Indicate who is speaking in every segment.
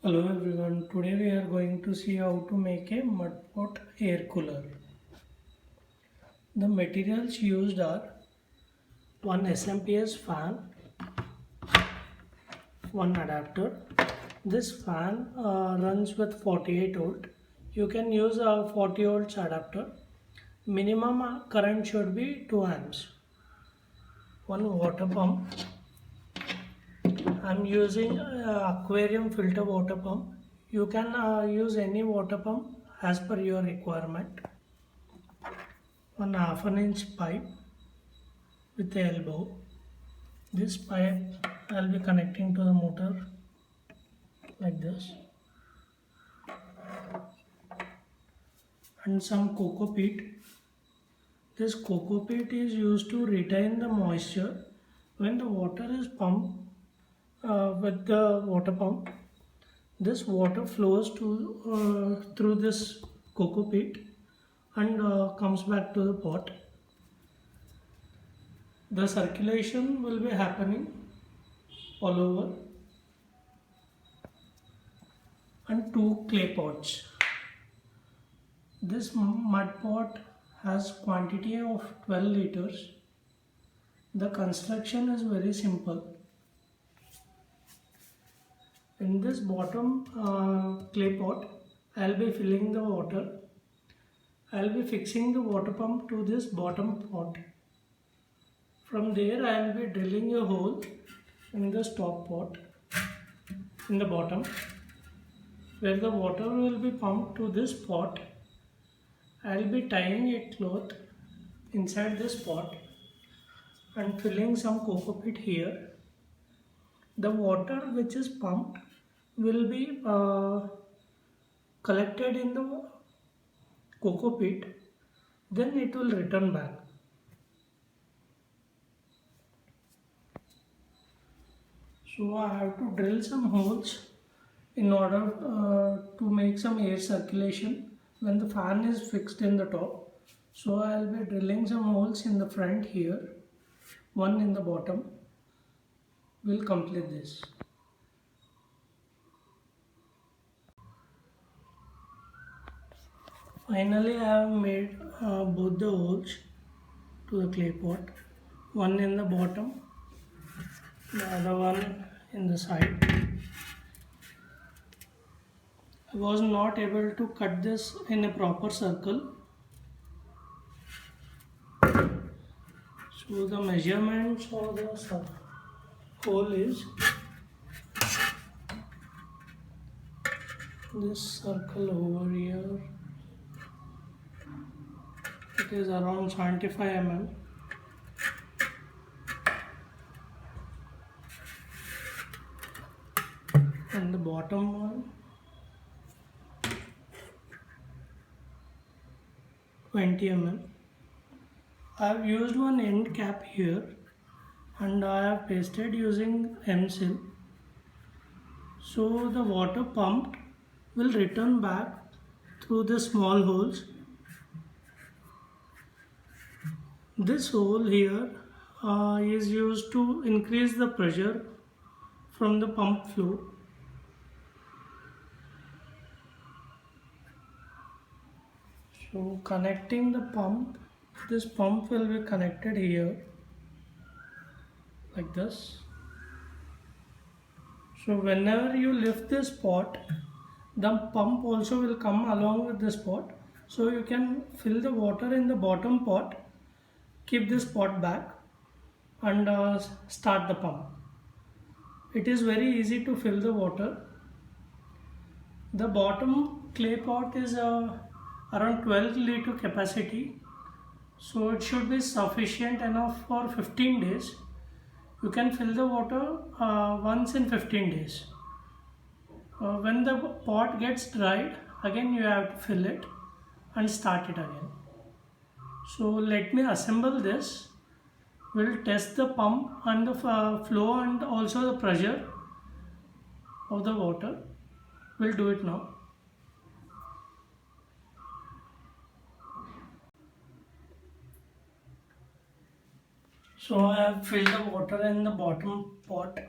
Speaker 1: Hello everyone, today we are going to see how to make a mud pot air cooler. The materials used are one SMPS fan, one adapter. This fan runs with 48 volt. You can use a 40 volts adapter. Minimum current should be 2 amps. One water pump. I am using aquarium filter water pump. You can use any water pump as per your requirement. One half an inch pipe with the elbow. This pipe I'll be connecting to the motor like this, and some coco peat. This coco peat is used to retain the moisture when the water is pumped with the water pump. This water flows through this coco peat and comes back to the pot. The circulation will be happening all over. And two clay pots. This mud pot has quantity of 12 liters. The construction is very simple. In this bottom clay pot, I will be filling the water. I will be fixing the water pump to this bottom pot. From there I will be drilling a hole in the top pot in the bottom, where the water will be pumped to this pot. I will be tying a cloth inside this pot and filling some coco peat here. The water which is pumped will be collected in the coco peat, then it will return back. So I have to drill some holes in order to make some air circulation when the fan is fixed in the top. So I will be drilling some holes in the front here, one in the bottom. We'll complete this. Finally I have made both the holes to the clay pot, one in the bottom, the other one in the side. I was not able to cut this in a proper circle, so the measurements of the hole is this circle over here. It is around 75 mm. And the bottom one 20 mm. I have used one end cap here and I have pasted using M-seal. So the water pumped will return back through the small holes. This hole here is used to increase the pressure from the pump flow. So connecting the pump, this pump will be connected here like this. So whenever you lift this pot, the pump also will come along with this pot. So you can fill the water in the bottom pot, keep this pot back and start the pump. It is very easy to fill the water. The bottom clay pot is around 12 liter capacity, so it should be sufficient enough for 15 days. You can fill the water once in 15 days. When the pot gets dried, again you have to fill it and start it again. So let me assemble this. We'll test the pump and the flow and also the pressure of the water. We'll do it now. So I have filled the water in the bottom pot,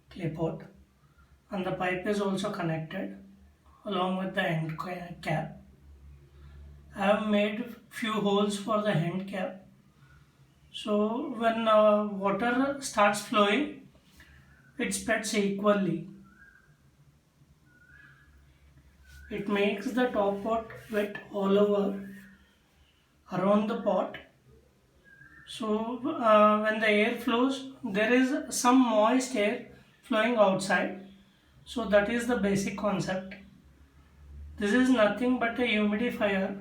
Speaker 1: clay pot, and the pipe is also connected along with the end cap. I have made few holes for the end cap, so when water starts flowing, it spreads equally. It makes the top pot wet all over around the pot. So when the air flows, there is some moist air flowing outside. So that is the basic concept. This is nothing but a humidifier.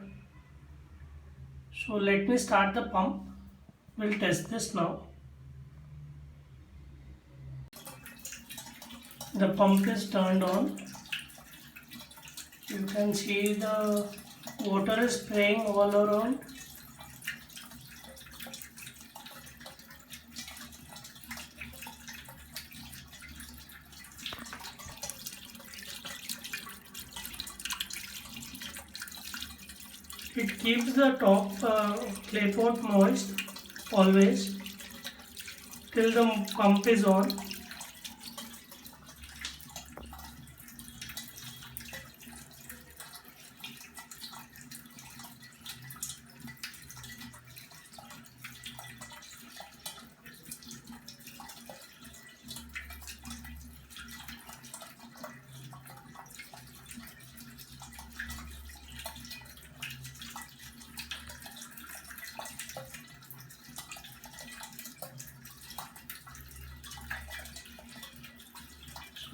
Speaker 1: So let me start the pump. We'll test this now. The pump is turned on. You can see the water is spraying all around. It keeps the top clay pot moist always till the pump is on.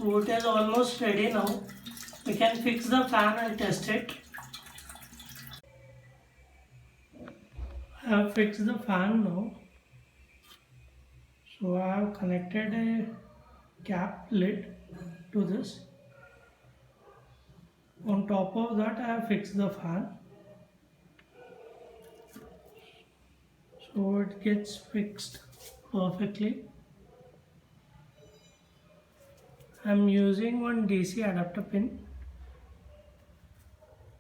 Speaker 1: So it is almost ready now. We can fix the fan and test it. I have fixed the fan now. So I have connected a cap lid to this. On top of that I have fixed the fan. So it gets fixed perfectly. I am using one DC adapter pin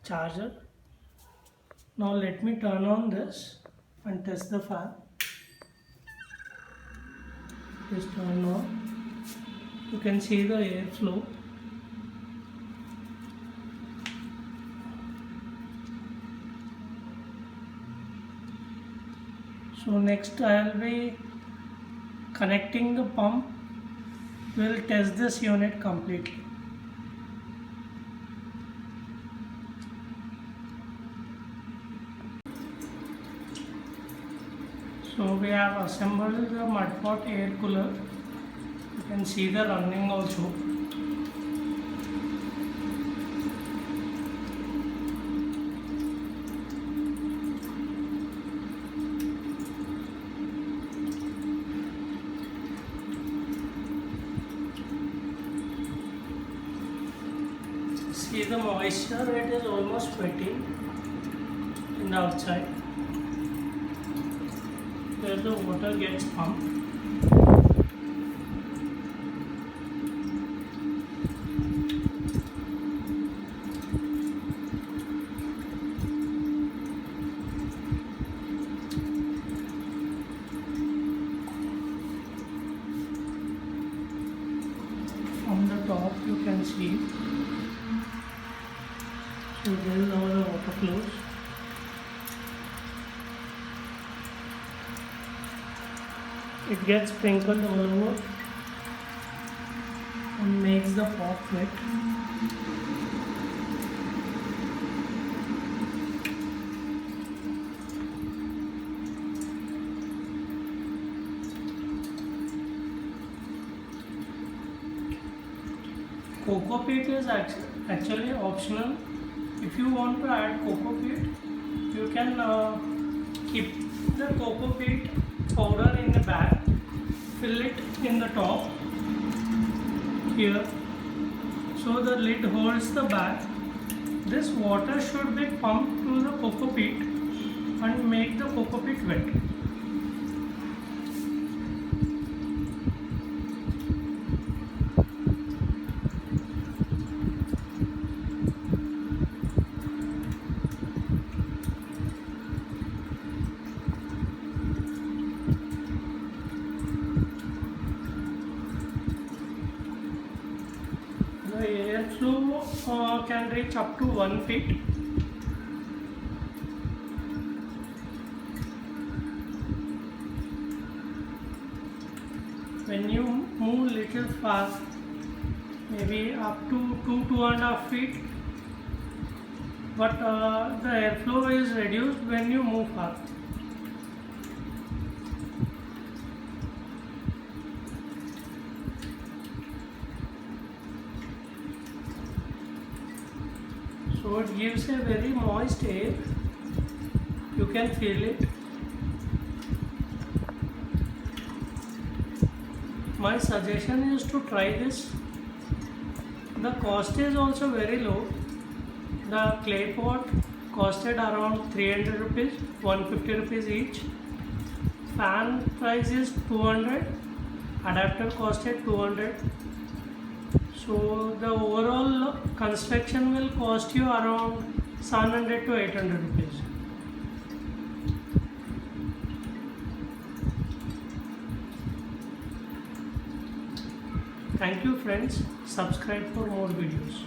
Speaker 1: charger. Now let me turn on this and test the fan. It is turned on. You can see the air flow. So next I will be connecting the pump. We will test this unit completely. So we have assembled the mud pot air cooler. You can see the running also. See the moisture, it is almost wetting in the outside where the water gets pumped. From the top you can see. So this is how the water flows. It gets sprinkled all over and makes the pot wet. Coco peat is actually optional. If you want to add coco peat, you can keep the coco peat powder in the bag, fill it in the top here, so the lid holds the bag. This water should be pumped to the coco peat and make the coco peat wet. The airflow can reach up to 1 feet. When you move little fast, maybe up to 2.5 feet, but the airflow is reduced when you move fast. So it gives a very moist air, you can feel it. My suggestion is to try this. The cost is also very low. The clay pot costed around 300 rupees, 150 rupees each. Fan price is 200, adapter costed 200. So the overall construction will cost you around 700 to 800 rupees. Thank you friends, subscribe for more videos.